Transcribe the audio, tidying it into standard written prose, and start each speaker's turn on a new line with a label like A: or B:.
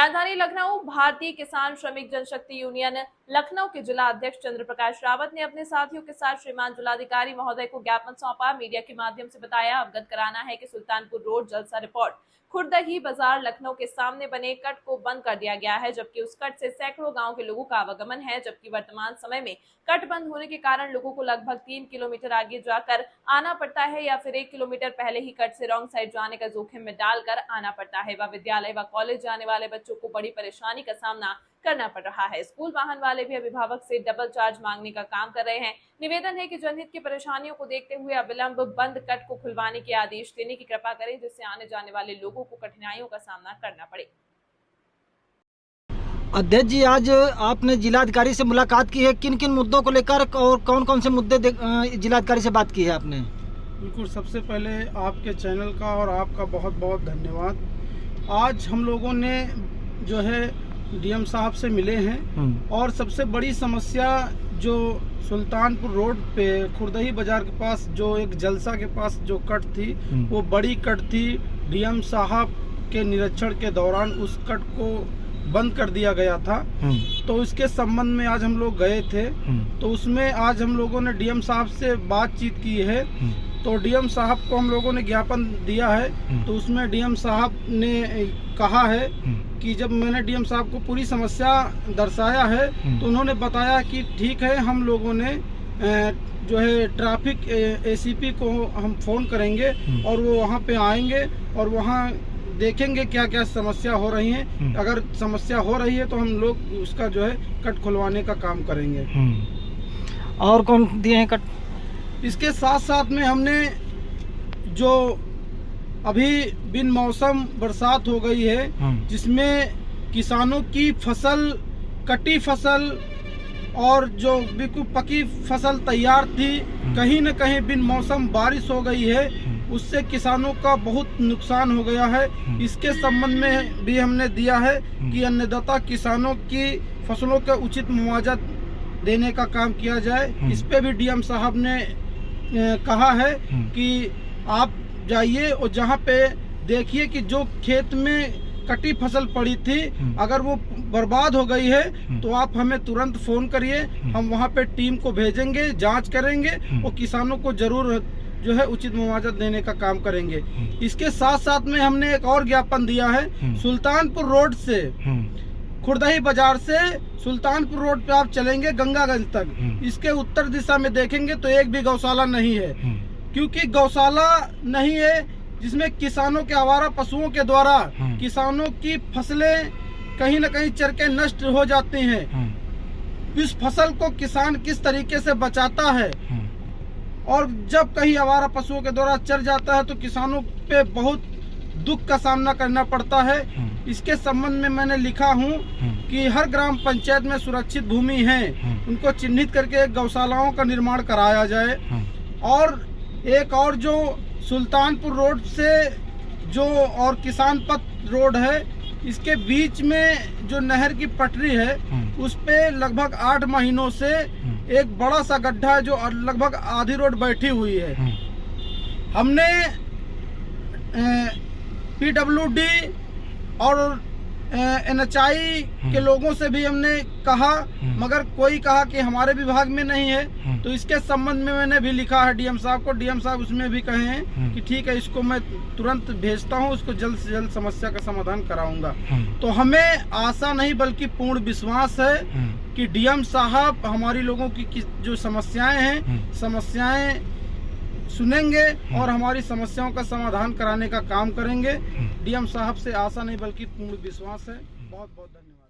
A: राजधानी लखनऊ भारतीय किसान श्रमिक जनशक्ति यूनियन लखनऊ के जिला अध्यक्ष चंद्र प्रकाश रावत ने अपने साथियों के साथ श्रीमान जिलाधिकारी महोदय को ज्ञापन सौंपा। मीडिया के माध्यम से बताया, अवगत कराना है कि सुल्तानपुर रोड जलसा रिपोर्ट खुर्दही बाजार लखनऊ के सामने बने कट को बंद कर दिया गया है, जबकि उस कट से सैकड़ों गांव के लोगों का आवागमन है। जबकि वर्तमान समय में कट बंद होने के कारण लोगों को लगभग 3 किलोमीटर आगे जाकर आना पड़ता है या फिर 1 किलोमीटर पहले ही कट से रॉन्ग साइड जाने का जोखिम में डालकर आना पड़ता है। वह विद्यालय व कॉलेज जाने वाले बच्चों को बड़ी परेशानी का सामना करना पड़ रहा है। स्कूल वाहन वाले भी अभिभावक से डबल चार्ज मांगने का काम कर रहे हैं। निवेदन है कि जनहित की परेशानियों को देखते हुए अविलंब बंद कट को खुलवाने के आदेश देने की कृपा करें, जिससे आने जाने वाले लोगों को कठिनाइयों का सामना करना पड़े।
B: अध्यक्ष जी, आज आपने जिलाधिकारी से मुलाकात की है, किन किन मुद्दों को लेकर और कौन कौन से मुद्दे जिलाधिकारी से बात की है आपने?
C: बिल्कुल, सबसे पहले आपके चैनल का और आपका बहुत बहुत धन्यवाद। आज हम लोगों ने जो है डीएम साहब से मिले हैं और सबसे बड़ी समस्या जो सुल्तानपुर रोड पे खुर्दही बाजार के पास जो एक जलसा के पास जो कट थी, वो बड़ी कट थी। डीएम साहब के निरीक्षण के दौरान उस कट को बंद कर दिया गया था, तो इसके संबंध में आज हम लोग गए थे। तो उसमें आज हम लोगों ने डीएम साहब से बातचीत की है, तो डीएम साहब को हम लोगों ने ज्ञापन दिया है। तो उसमें डीएम साहब ने कहा है कि जब मैंने डीएम साहब को पूरी समस्या दर्शाया है, तो उन्होंने बताया कि ठीक है, हम लोगों ने जो है ट्रैफिक एसीपी को हम फोन करेंगे और वो वहाँ पे आएंगे और वहाँ देखेंगे क्या क्या समस्या हो रही है। अगर समस्या हो रही है तो हम लोग उसका जो है कट खुलवाने का काम करेंगे।
B: और कौन दिए हैं कट?
C: इसके साथ साथ में हमने जो अभी बिन मौसम बरसात हो गई है, जिसमें किसानों की फसल, कटी फसल और जो बिल्कुल पकी फसल तैयार थी, कहीं न कहीं बिन मौसम बारिश हो गई है, उससे किसानों का बहुत नुकसान हो गया है। इसके संबंध में भी हमने दिया है कि अन्नदाता किसानों की फसलों का उचित मुआवजा देने का काम किया जाए। इस पे भी डीएम साहब ने कहा है कि आप जाइए और जहाँ पे देखिए कि जो खेत में कटी फसल पड़ी थी, अगर वो बर्बाद हो गई है तो आप हमें तुरंत फोन करिए, हम वहाँ पे टीम को भेजेंगे, जांच करेंगे और किसानों को जरूर जो है उचित मुआवजा देने का काम करेंगे। इसके साथ साथ में हमने एक और ज्ञापन दिया है। सुल्तानपुर रोड से खुर्दही बाजार से सुल्तानपुर रोड पे आप चलेंगे गंगागंज तक, इसके उत्तर दिशा में देखेंगे तो एक भी गौशाला नहीं है। क्योंकि गौशाला नहीं है जिसमें किसानों के आवारा पशुओं के द्वारा किसानों की फसलें कहीं न कहीं चर के नष्ट हो जाती हैं। इस फसल को किसान किस तरीके से बचाता है, और जब कहीं आवारा पशुओं के द्वारा चर जाता है तो किसानों पे बहुत दुख का सामना करना पड़ता है। इसके संबंध में मैंने लिखा हूँ कि हर ग्राम पंचायत में सुरक्षित भूमि है, उनको चिन्हित करके गौशालाओं का निर्माण कराया जाए। और एक और जो सुल्तानपुर रोड से जो और किसान पथ रोड है, इसके बीच में जो नहर की पटरी है, उस पे लगभग 8 महीनों से एक बड़ा सा गड्ढा है जो लगभग आधी रोड बैठी हुई है। हमने पीडब्ल्यूडी और एनएचआई के लोगों से भी हमने कहा, मगर कोई कहा कि हमारे विभाग में नहीं है। तो इसके संबंध में मैंने भी लिखा है डीएम साहब को। डीएम साहब उसमें भी कहे हैं कि ठीक है, इसको मैं तुरंत भेजता हूँ, उसको जल्द से जल्द समस्या का समाधान कराऊंगा। तो हमें आशा नहीं बल्कि पूर्ण विश्वास है कि डीएम साहब हमारी लोगों की जो समस्याएं हैं, समस्याएं सुनेंगे और हमारी समस्याओं का समाधान कराने का काम करेंगे। डीएम साहब से आशा नहीं बल्कि पूर्ण विश्वास है। बहुत बहुत धन्यवाद।